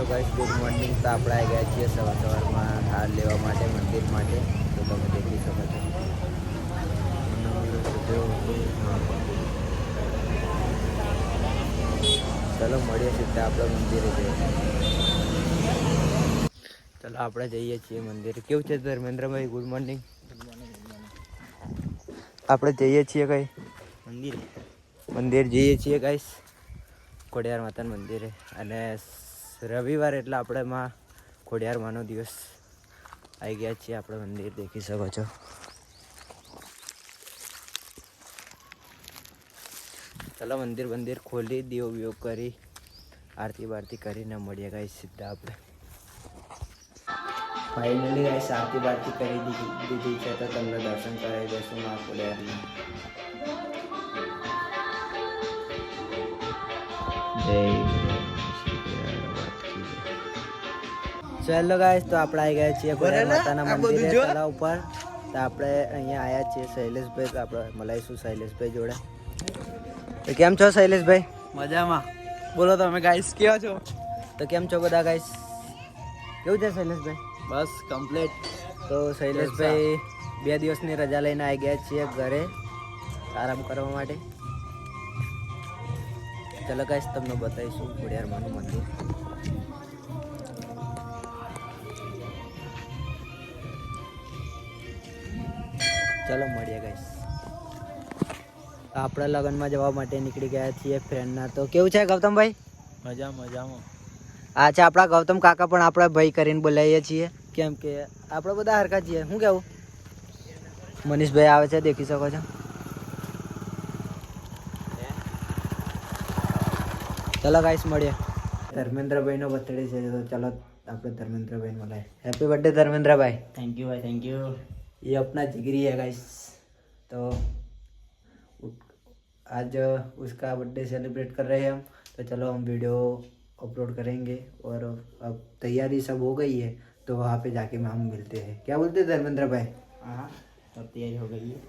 Guys good morning. તો આપણે આવી ગયા છીએ સવારમાં હાર લેવા માટે મંદિર માટે. તો તમે દેખી શકો છો. ચલો મળીએ સીધા આપણે મંદિરે જઈએ. ચલો આપણે જઈએ છીએ મંદિરે. કેવું છે ધર્મેન્દ્રભાઈ? Good morning. આપણે જઈએ છીએ કઈ મંદિર જઈએ છીએ ગાઈસ, ખોડિયાર માતાના મંદિરે. અને રવિવાર એટલે આપણે માં ખોડિયાર માનો દિવસ આવી ગયા છીએ આપણે મંદિર. દેખી શકો છો. ચલો મંદિર ખોલી દીવો બીવો કરી આરતી બારતી કરીને મળીએ ગાઈસ સીધા આપણે. ફાઇનલી ગાઈસ આરતી બારતી કરી દીધી છે. તો તમને દર્શન કરાવી દઈશું માં ખોડિયારના. ચલો ગાઈસ તો આપણે આવી ગયા છીએ ખોડિયાર માતાના મંદિરે તળાવ ઉપર. તો આપણે અહીંયા આવ્યા છીએ શૈલેષભાઈ. તો આપણે મળીશું શૈલેષભાઈ જોડે. તો કેમ છો શૈલેષભાઈ? મજામાં. બોલો તમે ગાઈસ કેવા છો? તો કેમ છો બધા ગાઈસ? કેવું છે શૈલેષભાઈ? બસ કમ્પ્લીટ. તો શૈલેષભાઈ 2 દિવસની રજા લઈને આવી ગયા છીએ ઘરે આરામ કરવા માટે. ચલો ગાઈસ તમને બતાવીશું ખોડિયાર માનું મંદિર. ચલો મળીએ ગાઈસ. આપણે લગ્નમાં જવા માટે નીકળી ગયા છીએ ફ્રેન્ડના. તો કેવું છે ગૌતમભાઈ? મજામાં. આ છે આપણા ગૌતમ કાકા, પણ આપણે ભાઈ કરીને બોલાવીએ છીએ કેમ કે આપણે બધા હરખા છીએ. શું કેવું? મનીષભાઈ આવે છે, દેખી શકો છો. ચલો ગાઈસ મળીએ. ધર્મેન્દ્રભાઈનો બર્થડે છે તો ચલો આપણે ધર્મેન્દ્રભાઈને મળાય. Happy birthday Dharmendra thank you भाई, थैंक यू. ये अपना जिगरी है गाइस. तो आज उसका बर्थडे सेलिब्रेट कर रहे हैं हम. तो चलो हम वीडियो अपलोड करेंगे और अब तैयारी सब हो गई है तो वहाँ पे जाके हम मिलते हैं. क्या बोलते हैं धर्मेंद्र भाई? हाँ सब तैयारी हो गई है.